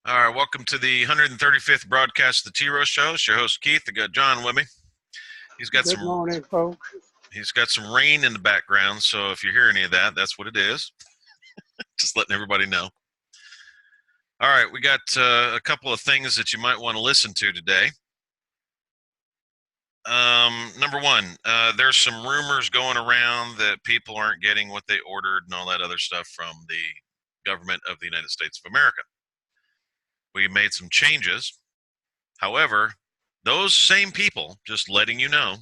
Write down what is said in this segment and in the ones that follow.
All right, welcome to the 135th broadcast of the T Rose Show. It's your host Keith. I got John with me. He's got Good some morning, folks. he's got some rain in the background, so if you hear any of that, that's what it is. Just letting everybody know. All right, we got a couple of things that you might want to listen to today. Number one, there's some rumors going around that people aren't getting what they ordered and all that other stuff from the government of the United States of America. We made some changes. However, those same people, just letting you know,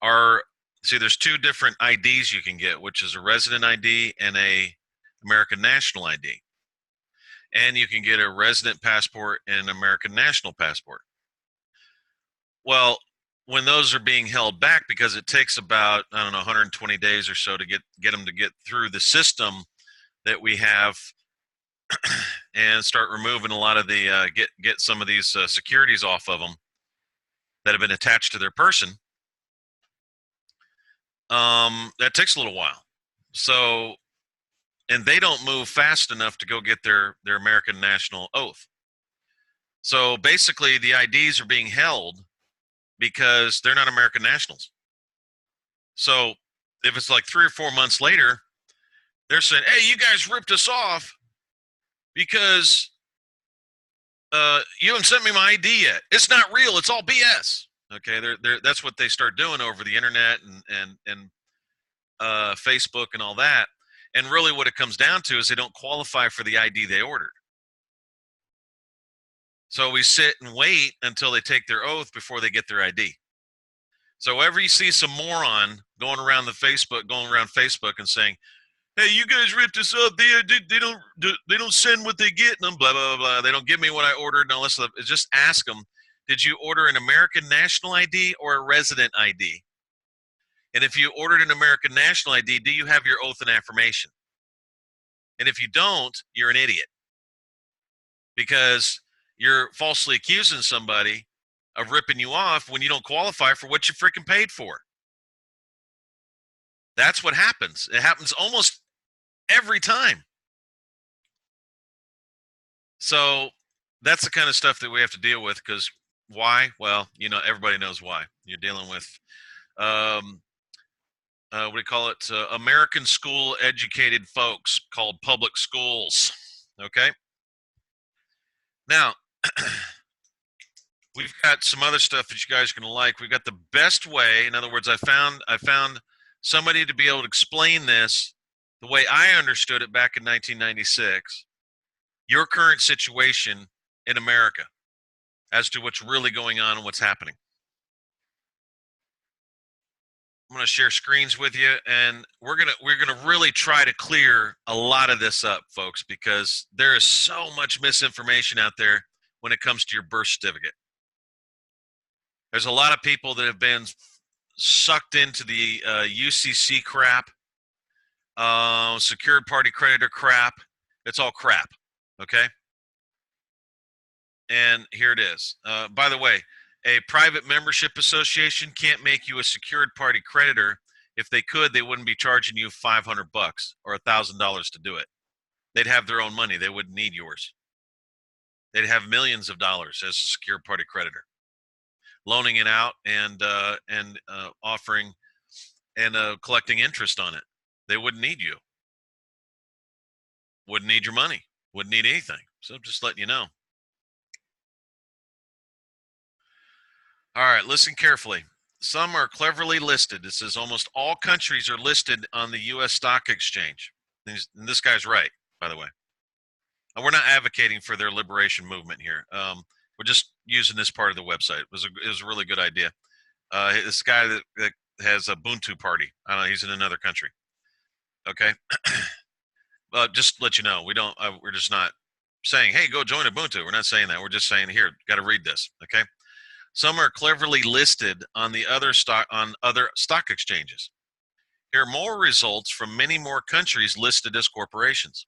there's two different IDs you can get, which is a resident ID and a American National ID. And you can get a resident passport and an American National passport. Well, when those are being held back because it takes about, 120 days or so to get them to get through the system that we have and start removing a lot of the get some of these securities off of them that have been attached to their person. That takes a little while. So, and they don't move fast enough to go get their American national oath. So basically, the IDs are being held because they're not American nationals. So if it's like 3 or 4 months later, they're saying, "Hey, you guys ripped us off because you haven't sent me my ID yet. It's not real. It's all BS." Okay, that's what they start doing over the internet and Facebook and all that. And really, what it comes down to is they don't qualify for the ID they ordered. So we sit and wait until they take their oath before they get their ID. So whenever you see some moron going around Facebook and saying, "Hey, you guys ripped us up. They don't send what they get, and blah blah blah. They don't give me what I ordered and all this stuff." Just ask them, did you order an American National ID or a resident ID? And if you ordered an American National ID, do you have your oath and affirmation? And if you don't, you're an idiot. Because you're falsely accusing somebody of ripping you off when you don't qualify for what you freaking paid for. That's what happens. It happens almost every time. So that's the kind of stuff that we have to deal with. Because why? Well, everybody knows why. You're dealing with what do you call it? American school educated folks called public schools. Okay. Now, we've got some other stuff that you guys are going to like. We've got the best way. In other words, I found somebody to be able to explain this the way I understood it back in 1996. Your current situation in America as to what's really going on and what's happening. I'm going to share screens with you, and we're gonna really try to clear a lot of this up, folks, because there is so much misinformation out there when it comes to your birth certificate. There's a lot of people that have been sucked into the UCC crap, secured party creditor crap. It's all crap, okay? And here it is. By the way, a private membership association can't make you a secured party creditor. If they could, they wouldn't be charging you $500 or $1,000 to do it. They'd have their own money. They wouldn't need yours. They'd have millions of dollars as a secured party creditor, loaning it out and offering and collecting interest on it. They wouldn't need you. Wouldn't need your money. Wouldn't need anything. So just letting you know. All right, listen carefully. Some are cleverly listed. It says almost all countries are listed on the U.S. Stock Exchange. And this guy's right, by the way. And we're not advocating for their liberation movement here. We're just using this part of the website. It was a really good idea. This guy that has a Ubuntu party. I don't know. He's in another country. Okay. Just to let you know, we're just not saying, "Hey, go join Ubuntu." We're not saying that. We're just saying, here, got to read this. Okay. Some are cleverly listed on other stock exchanges. Here are more results from many more countries listed as corporations.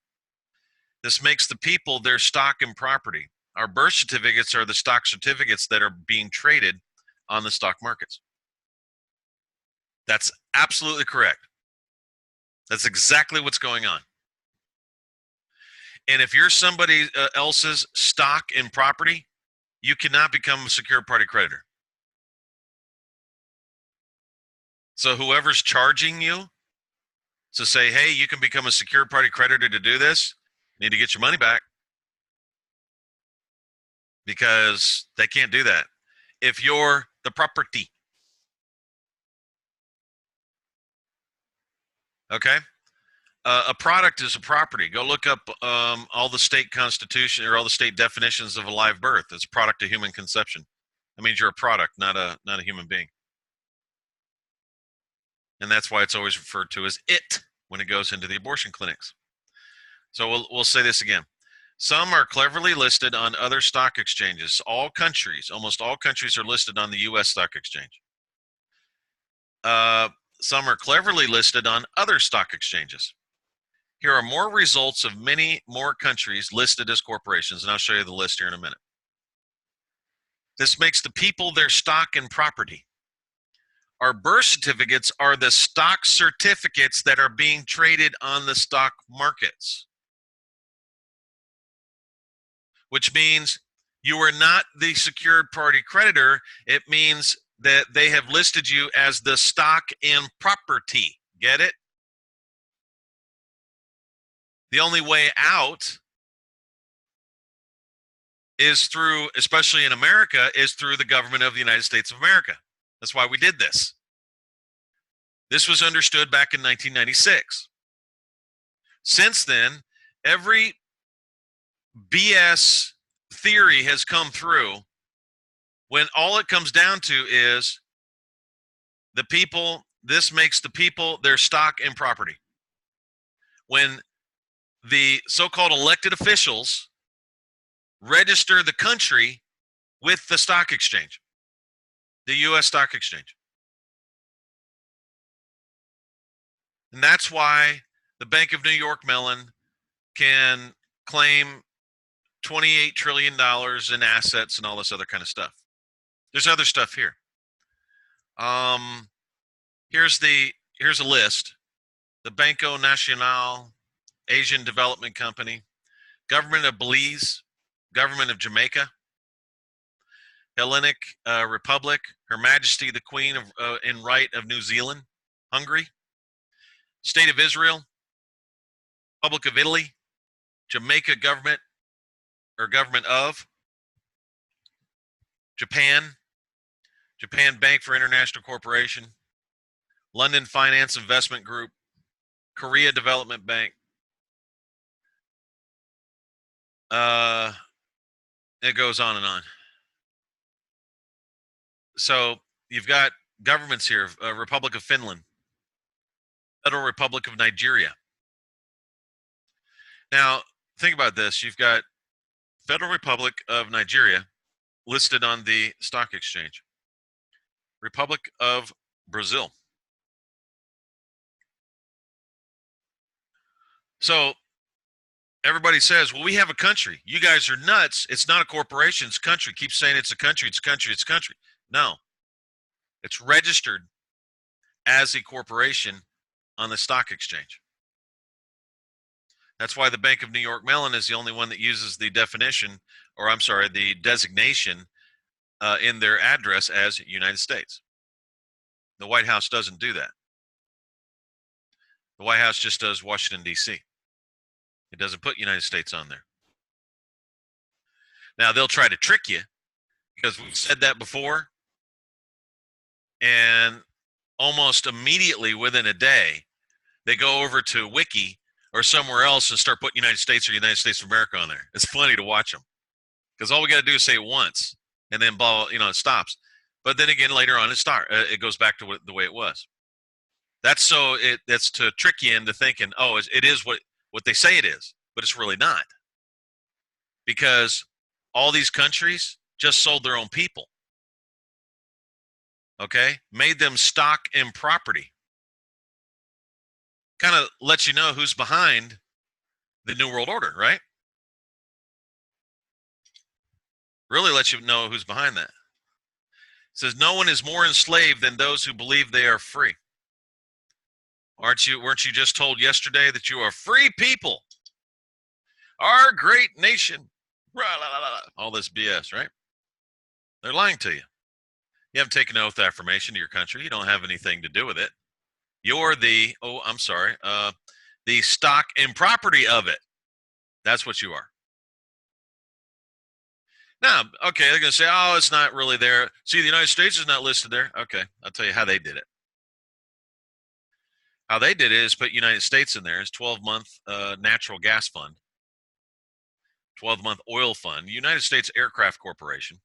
This makes the people their stock and property. Our birth certificates are the stock certificates that are being traded on the stock markets. That's absolutely correct. That's exactly what's going on. And if you're somebody else's stock and property, you cannot become a secured party creditor. So whoever's charging you to say, hey, you can become a secured party creditor to do this, you need to get your money back, because they can't do that if you're the property. Okay? A product is a property. Go look up all the state constitution or all the state definitions of a live birth. It's a product of human conception. That means you're a product, not a human being. And that's why it's always referred to as it when it goes into the abortion clinics. So we'll say this again. Some are cleverly listed on other stock exchanges. All countries, almost all countries, are listed on the U.S. stock exchange. Some are cleverly listed on other stock exchanges. Here are more results of many more countries listed as corporations, and I'll show you the list here in a minute. This makes the people their stock and property. Our birth certificates are the stock certificates that are being traded on the stock markets, which means you are not the secured party creditor. It means that they have listed you as the stock and property. Get it? The only way out is through, especially in America, is through the government of the United States of America. That's why we did this. This was understood back in 1996. Since then, every BS theory has come through when all it comes down to is the people, this makes the people their stock and property. When the so-called elected officials register the country with the stock exchange, the U.S. stock exchange. And that's why the Bank of New York Mellon can claim $28 trillion in assets and all this other kind of stuff. There's other stuff here. Here's a list. The Banco Nacional, Asian Development Company, Government of Belize, Government of Jamaica, Hellenic Republic, Her Majesty the Queen in Right of New Zealand, Hungary, State of Israel, Republic of Italy, Jamaica Government or Government of, Japan, Japan Bank for International Corporation, London Finance Investment Group, Korea Development Bank. It goes on and on. So you've got governments here, Republic of Finland, Federal Republic of Nigeria. Now, think about this. You've got Federal Republic of Nigeria listed on the stock exchange. Republic of Brazil. So everybody says, well, we have a country. You guys are nuts. It's not a corporation. It's a country. Keep saying it's a country. It's a country. It's a country. No. It's registered as a corporation on the stock exchange. That's why the Bank of New York Mellon is the only one that uses the definition, or I'm sorry, the designation in their address as United States. The White House doesn't do that. The White House just does Washington, D.C. It doesn't put United States on there. Now, they'll try to trick you because we've said that before. And almost immediately within a day, they go over to Wiki or somewhere else and start putting United States or United States of America on there. It's funny to watch them because all we got to do is say it once and then blah, it stops. But then again, later on, it goes back to the way it was. That's to trick you into thinking, oh, it is what they say it is, but it's really not. Because all these countries just sold their own people. Okay? Made them stock and property. Kind of lets you know who's behind the New World Order, right? Really lets you know who's behind that. It says, no one is more enslaved than those who believe they are free. Weren't you just told yesterday that you are free people? Our great nation. All this BS, right? They're lying to you. You haven't taken an oath of affirmation to your country. You don't have anything to do with it. You're the, the stock and property of it. That's what you are. Now, okay, they're going to say, oh, it's not really there. See, the United States is not listed there. Okay, I'll tell you how they did it. How they did it is put United States in there as 12-month natural gas fund, 12-month oil fund, United States Aircraft Corporation,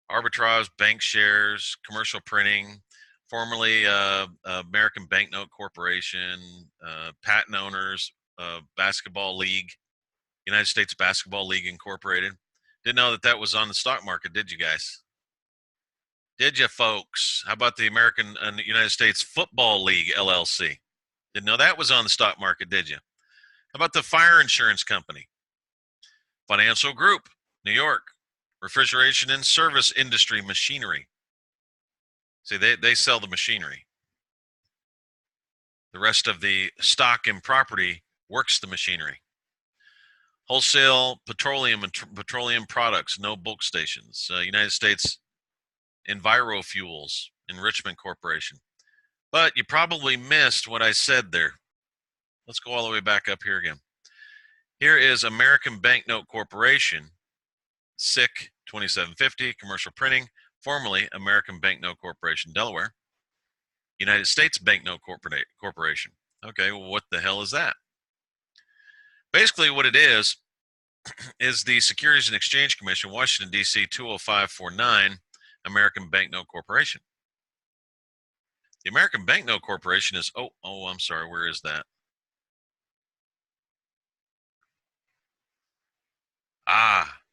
arbitrage, bank shares, commercial printing, formerly American Banknote Corporation, patent owners, basketball league, United States Basketball League Incorporated. Didn't know that was on the stock market, did you guys? Did you, folks? How about the American United States Football League LLC? Didn't know that was on the stock market, did you? How about the fire insurance company? Financial Group, New York. Refrigeration and service industry machinery. See, they sell the machinery. The rest of the stock and property works the machinery. Wholesale petroleum and petroleum products, no bulk stations. United States Envirofuels Enrichment Corporation. But you probably missed what I said there. Let's go all the way back up here again. Here is American Banknote Corporation, SIC 2750, commercial printing, formerly American Banknote Corporation, Delaware. United States Banknote Corporation. Okay, well, what the hell is that? Basically, what it is the Securities and Exchange Commission, Washington, D.C., 20549, American Banknote Corporation. The American Banknote Corporation is, I'm sorry, where is that?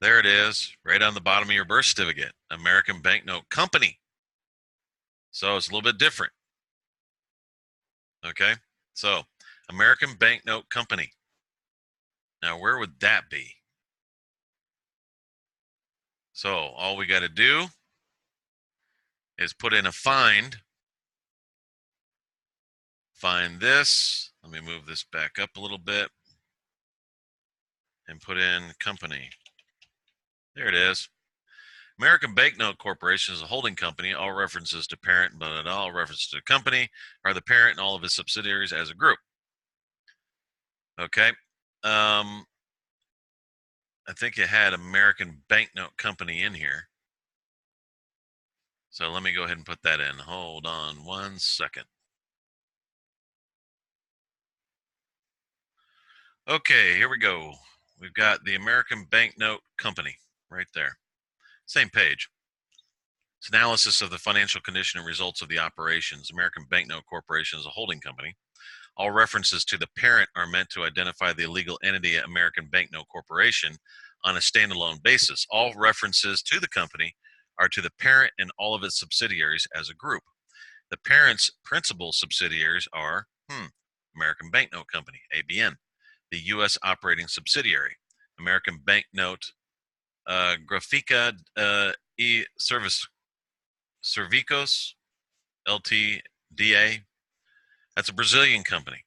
There it is, right on the bottom of your birth certificate, American Banknote Company. So it's a little bit different. Okay, so American Banknote Company. Now, where would that be? So all we got to do is put in a find this. Let me move this back up a little bit and put in company. There it is. American Banknote Corporation is a holding company. All references to parent, but all references to company are the parent and all of its subsidiaries as a group. Okay. I think it had American Banknote Company in here. So let me go ahead and put that in. Hold on 1 second. Okay, here we go. We've got the American Banknote Company right there. Same page. It's analysis of the financial condition and results of the operations. American Banknote Corporation is a holding company. All references to the parent are meant to identify the legal entity American Banknote Corporation on a standalone basis. All references to the company are to the parent and all of its subsidiaries as a group. The parent's principal subsidiaries are American Banknote Company, ABN, the U.S. operating subsidiary, American Banknote Grafica e Servicos Ltda. That's a Brazilian company.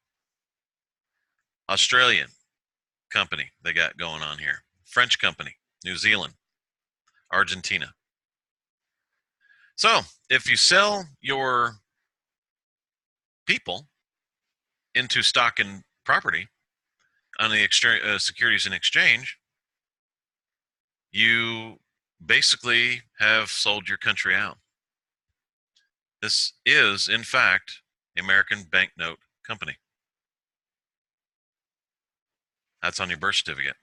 Australian company they got going on here. French company, New Zealand, Argentina. So if you sell your people into stock and property on the Securities and Exchange, you basically have sold your country out. This is, in fact, the American Banknote Company. That's on your birth certificate.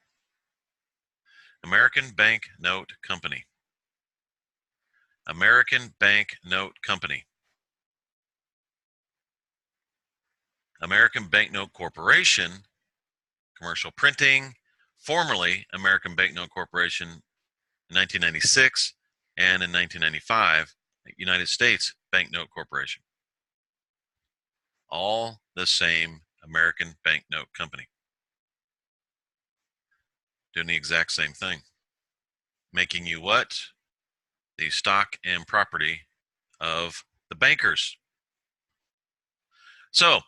American Banknote Company. American Banknote Company. American Banknote Corporation, commercial printing, formerly American Banknote Corporation in 1996, and in 1995, United States Banknote Corporation. All the same American Banknote Company. Doing the exact same thing. Making you what? The stock and property of the bankers. So,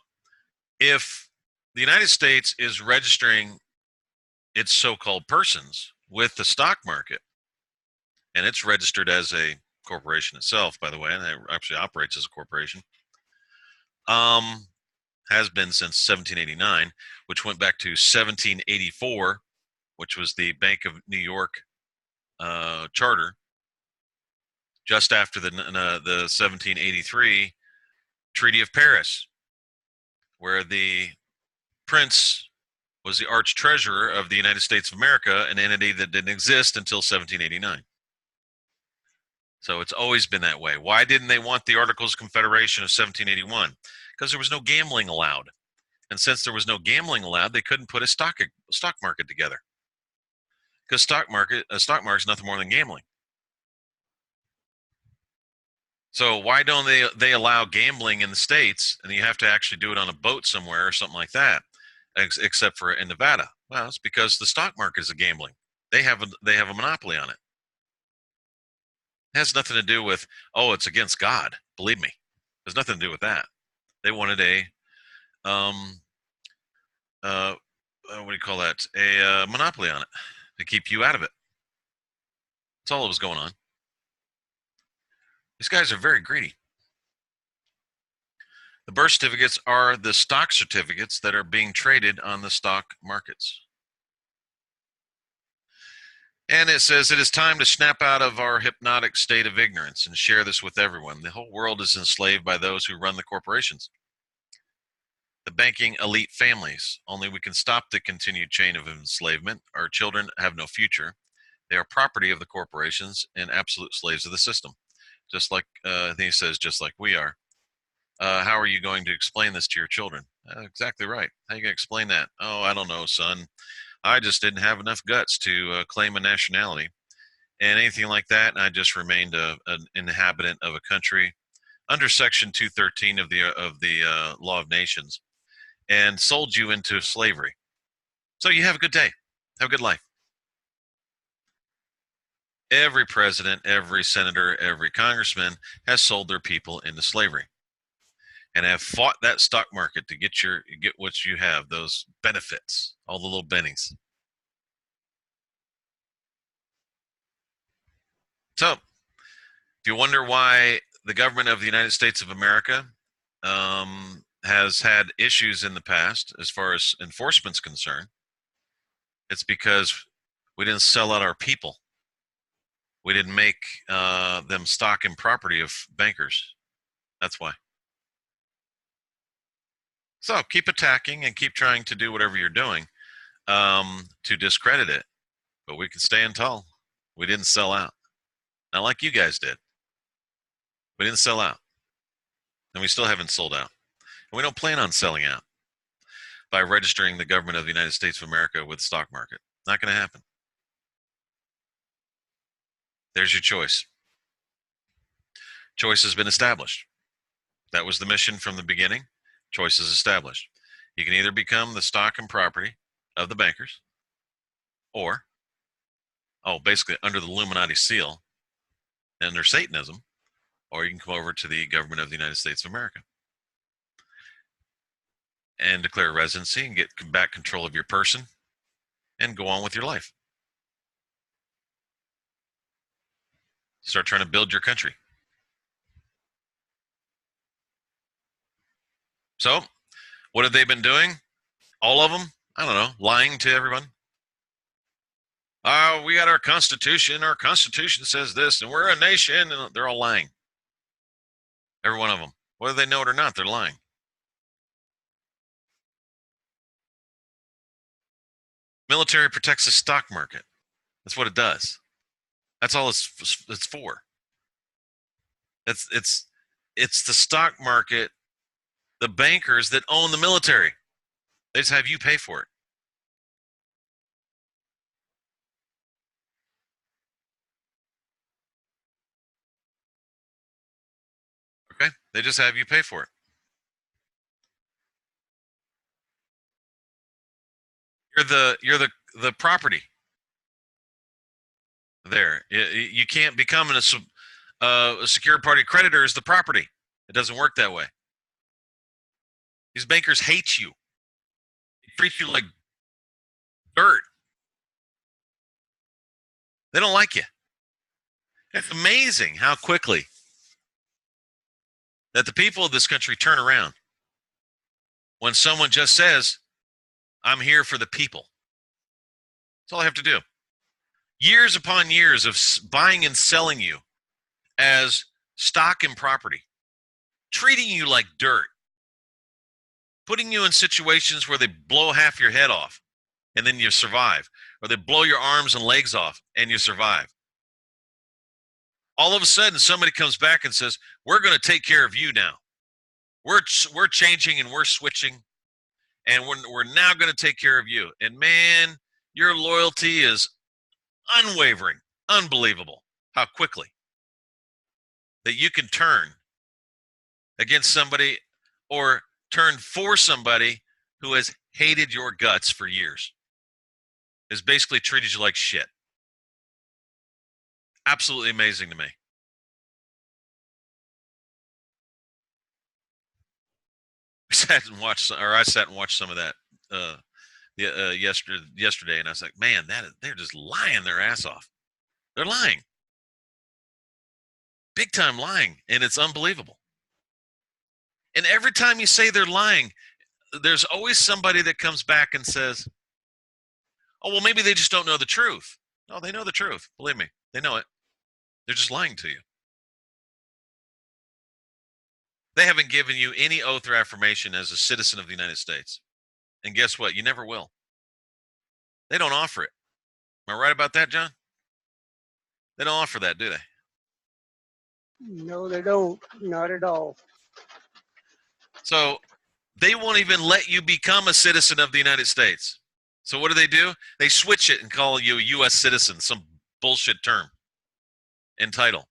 if the United States is registering its so-called persons with the stock market, and it's registered as a corporation itself, by the way, and it actually operates as a corporation. Has been since 1789, which went back to 1784, which was the Bank of New York charter, just after the 1783 Treaty of Paris, where the prince was the arch treasurer of the United States of America, an entity that didn't exist until 1789. So it's always been that way. Why didn't they want the Articles of Confederation of 1781? Because there was no gambling allowed. And since there was no gambling allowed, they couldn't put a stock market together. Because a stock market is nothing more than gambling. So why don't they allow gambling in the States, and you have to actually do it on a boat somewhere or something like that, except for in Nevada? Well, it's because the stock market is a gambling. They have a monopoly on it. It has nothing to do with, oh, it's against God. Believe me, there's nothing to do with that. They wanted a what do you call that? A monopoly on it to keep you out of it. That's all that was going on. These guys are very greedy. The birth certificates are the stock certificates that are being traded on the stock markets. And it says, it is time to snap out of our hypnotic state of ignorance and share this with everyone. The whole world is enslaved by those who run the corporations, the banking elite families. Only we can stop the continued chain of enslavement. Our children have no future. They are property of the corporations and absolute slaves of the system. Just like, I think he says, just like we are. How are you going to explain this to your children? Exactly right. How are you going to explain that? Oh, I don't know, son. I just didn't have enough guts to claim a nationality and anything like that. And I just remained an inhabitant of a country under Section 213 of the Law of Nations, and sold you into slavery. So you have a good day. Have a good life. Every president, every senator, every congressman has sold their people into slavery and have fought that stock market to get what you have, those benefits, all the little bennies. So, if you wonder why the government of the United States of America has had issues in the past as far as enforcement's concerned, it's because we didn't sell out our people. We didn't make them stock and property of bankers. That's why. So keep attacking and keep trying to do whatever you're doing to discredit it. But we can stand tall. We didn't sell out. Not like you guys did. We didn't sell out. And we still haven't sold out. And we don't plan on selling out by registering the government of the United States of America with the stock market. Not going to happen. There's your choice. Choice has been established. That was the mission from the beginning. Choice is established. You can either become the stock and property of the bankers or, basically under the Illuminati seal, under Satanism, or you can come over to the government of the United States of America and declare residency and get back control of your person and go on with your life. Start trying to build your country. So, what have they been doing? All of them? I don't know, lying to everyone. We got our Constitution. Our Constitution says this, and we're a nation, and they're all lying. Every one of them. Whether they know it or not, they're lying. Military protects the stock market. That's what it does. That's all it's for. It's the stock market, the bankers that own the military. They just have you pay for it. Okay? They just have you pay for it. You're the property. There. You can't become a secured party creditor as the property. It doesn't work that way. These bankers hate you. They treat you like dirt. They don't like you. It's amazing how quickly that the people of this country turn around when someone just says, I'm here for the people. That's all I have to do. Years upon years of buying and selling you as stock and property, treating you like dirt, putting you in situations where they blow half your head off and then you survive, or they blow your arms and legs off and you survive. All of a sudden, somebody comes back and says, we're going to take care of you now. We're changing and we're switching, and we're now going to take care of you. And man, your loyalty is unwavering, unbelievable how quickly that you can turn against somebody or turn for somebody who has hated your guts for years, has basically treated you like shit. Absolutely amazing to me. I sat and watched some of that yesterday, and I was like, man, they're just lying their ass off. They're lying, big time lying, and it's unbelievable. And every time you say they're lying, there's always somebody that comes back and says, oh, well, maybe they just don't know the truth. No, they know the truth. Believe me, they know it. They're just lying to you. They haven't given you any oath or affirmation as a citizen of the United States. And guess what? You never will. They don't offer it. Am I right about that, John? They don't offer that, do they? No, they don't. Not at all. So they won't even let you become a citizen of the United States. So what do? They switch it and call you a U.S. citizen, some bullshit term and title.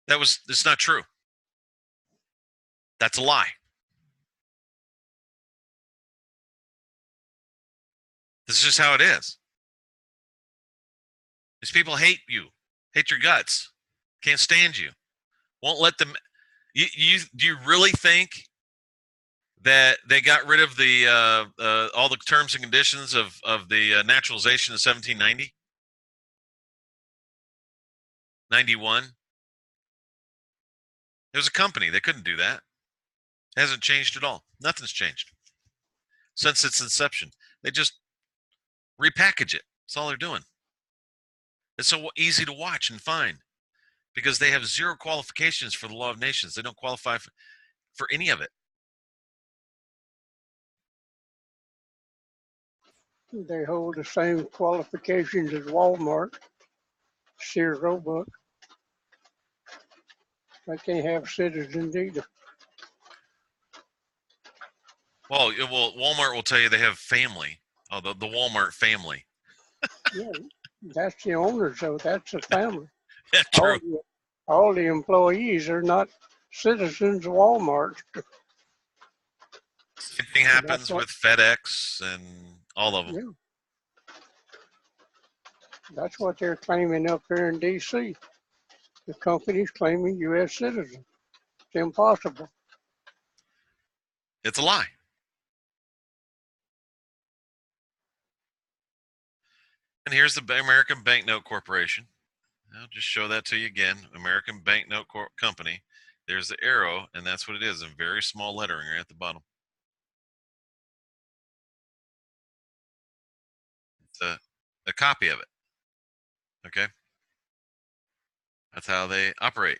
It's not true. That's a lie. This is just how it is. These people hate you, hate your guts, can't stand you, won't let them. Do you really think that they got rid of the all the terms and conditions of the naturalization in 1790, 91? It was a company. They couldn't do that. It hasn't changed at all. Nothing's changed since its inception. They just repackage it. That's all they're doing. It's so easy to watch and find because they have zero qualifications for the law of nations. They don't qualify for any of it. They hold the same qualifications as Walmart, Sears Roebuck. They can't have citizens either. Well, Walmart will tell you they have family. Oh, the Walmart family. Yeah, that's the owners, so that's the family. Yeah, true. All the employees are not citizens of Walmart. Same thing happens with FedEx and all of them. Yeah. That's what they're claiming up here in D.C. The company's claiming U.S. citizens. It's impossible. It's a lie. And here's the American Banknote Corporation. I'll just show that to you again. American Banknote Company. There's the arrow, and that's what it is in very small lettering right at the bottom. It's a copy of it. Okay? That's how they operate.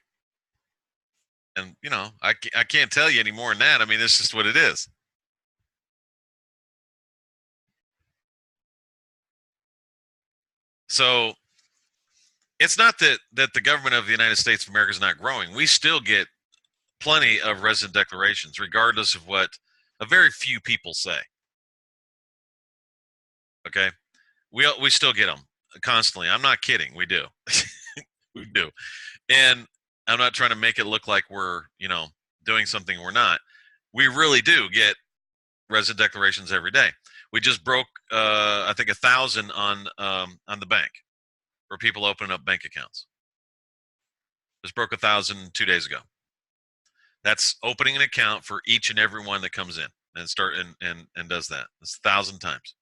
And, I can't tell you any more than that. I mean, this is what it is. So it's not that the government of the United States of America is not growing. We still get plenty of resident declarations, regardless of what a very few people say. Okay? We still get them constantly. I'm not kidding. We do. We do. And I'm not trying to make it look like we're, doing something we're not. We really do get resident declarations every day. We just broke, I think, 1,000 on the bank for people opening up bank accounts. Just broke 1,000 2 days ago. That's opening an account for each and every one that comes in and does that. That's 1,000 times.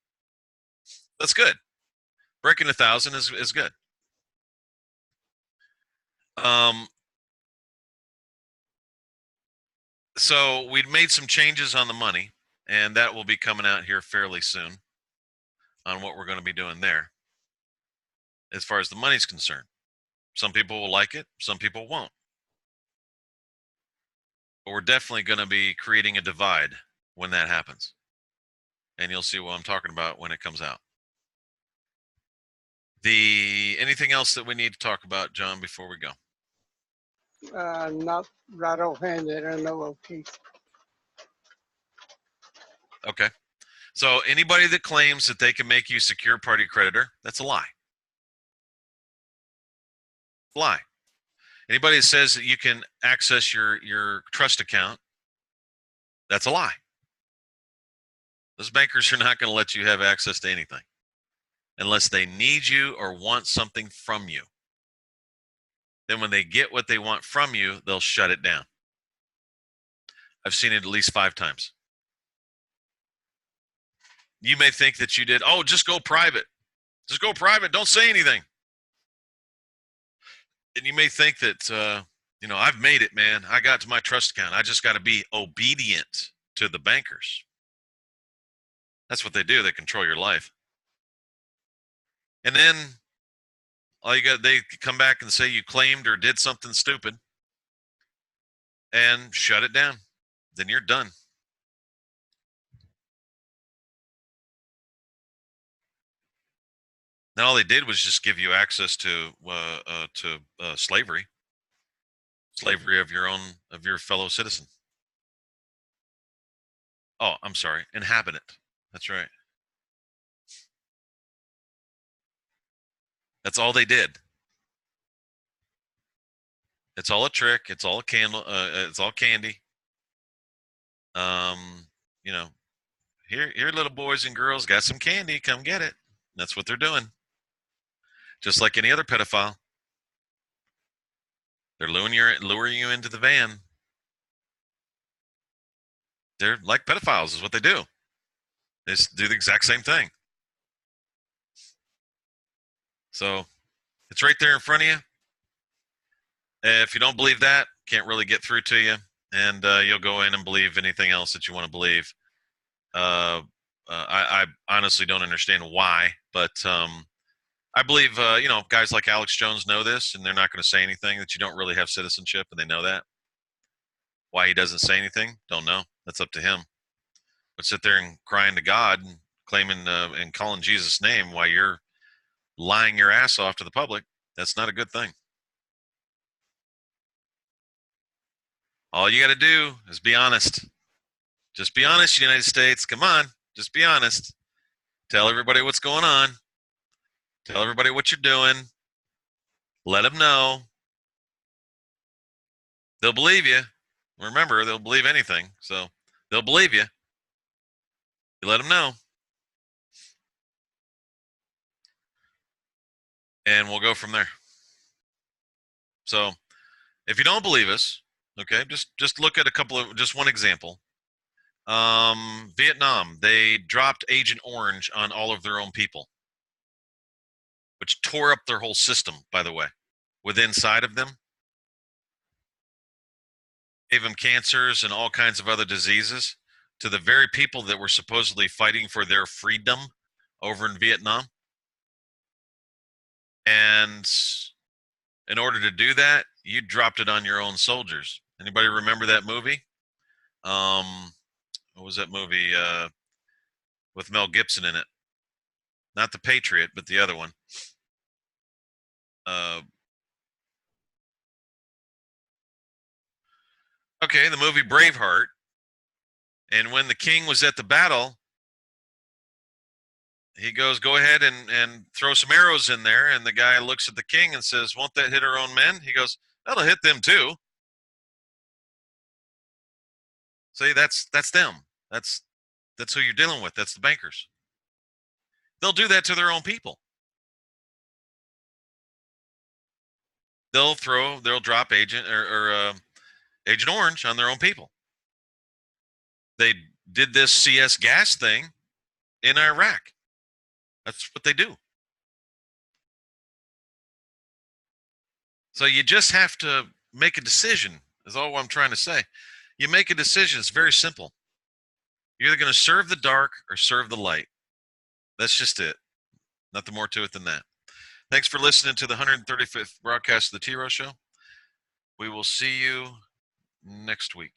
That's good. Breaking 1,000 is good. So we made some changes on the money, and that will be coming out here fairly soon on what we're going to be doing there as far as the money's concerned. Some people will like it, some people won't. But we're definitely going to be creating a divide when that happens. And you'll see what I'm talking about when it comes out. Anything else that we need to talk about, John, before we go? Not right offhand that I know of, Keith. Okay. So anybody that claims that they can make you secure party creditor, that's a lie. Lie. Anybody that says that you can access your trust account, that's a lie. Those bankers are not going to let you have access to anything unless they need you or want something from you. Then when they get what they want from you, they'll shut it down. I've seen it at least 5 times. You may think that you did, oh, just go private. Just go private. Don't say anything. And you may think that, I've made it, man. I got to my trust account. I just got to be obedient to the bankers. That's what they do. They control your life. And then they come back and say you claimed or did something stupid and shut it down. Then you're done. Now all they did was just give you access to slavery of your fellow citizen. Oh, I'm sorry, inhabitant. That's right. That's all they did. It's all a trick. It's all a candle. It's all candy. You know, here, little boys and girls, got some candy. Come get it. That's what they're doing. Just like any other pedophile, they're luring you into the van. They're like pedophiles, is what they do. They just do the exact same thing. So it's right there in front of you. If you don't believe that, can't really get through to you, and you'll go in and believe anything else that you want to believe. I honestly don't understand why, but I believe guys like Alex Jones know this, and they're not going to say anything. That you don't really have citizenship, and they know that. Why he doesn't say anything, don't know. That's up to him. But sit there and crying to God and claiming and calling Jesus' name while you're lying your ass off to the public. That's not a good thing. All you got to do is be honest. Just be honest, United States. Come on, just be honest. Tell everybody what's going on. Tell everybody what you're doing. Let them know. They'll believe you. Remember, they'll believe anything. So they'll believe you. You let them know. And we'll go from there. So if you don't believe us, okay, just look at just one example. Vietnam, they dropped Agent Orange on all of their own people, which tore up their whole system, by the way, inside of them. Gave them cancers and all kinds of other diseases to the very people that were supposedly fighting for their freedom over in Vietnam. And in order to do that, you dropped it on your own soldiers. Anybody remember that movie? What was that movie with Mel Gibson in it? Not The Patriot, but the other one. Okay, the movie Braveheart. And when the king was at the battle, he goes, go ahead and throw some arrows in there. And the guy looks at the king and says, won't that hit our own men? He goes, that'll hit them too. See, that's them. That's who you're dealing with. That's the bankers. They'll do that to their own people. They'll drop Agent Agent Orange on their own people. They did this CS gas thing in Iraq. That's what they do. So you just have to make a decision, is all I'm trying to say. You make a decision. It's very simple. You're either going to serve the dark or serve the light. That's just it. Nothing more to it than that. Thanks for listening to the 135th broadcast of the T Row Show. We will see you next week.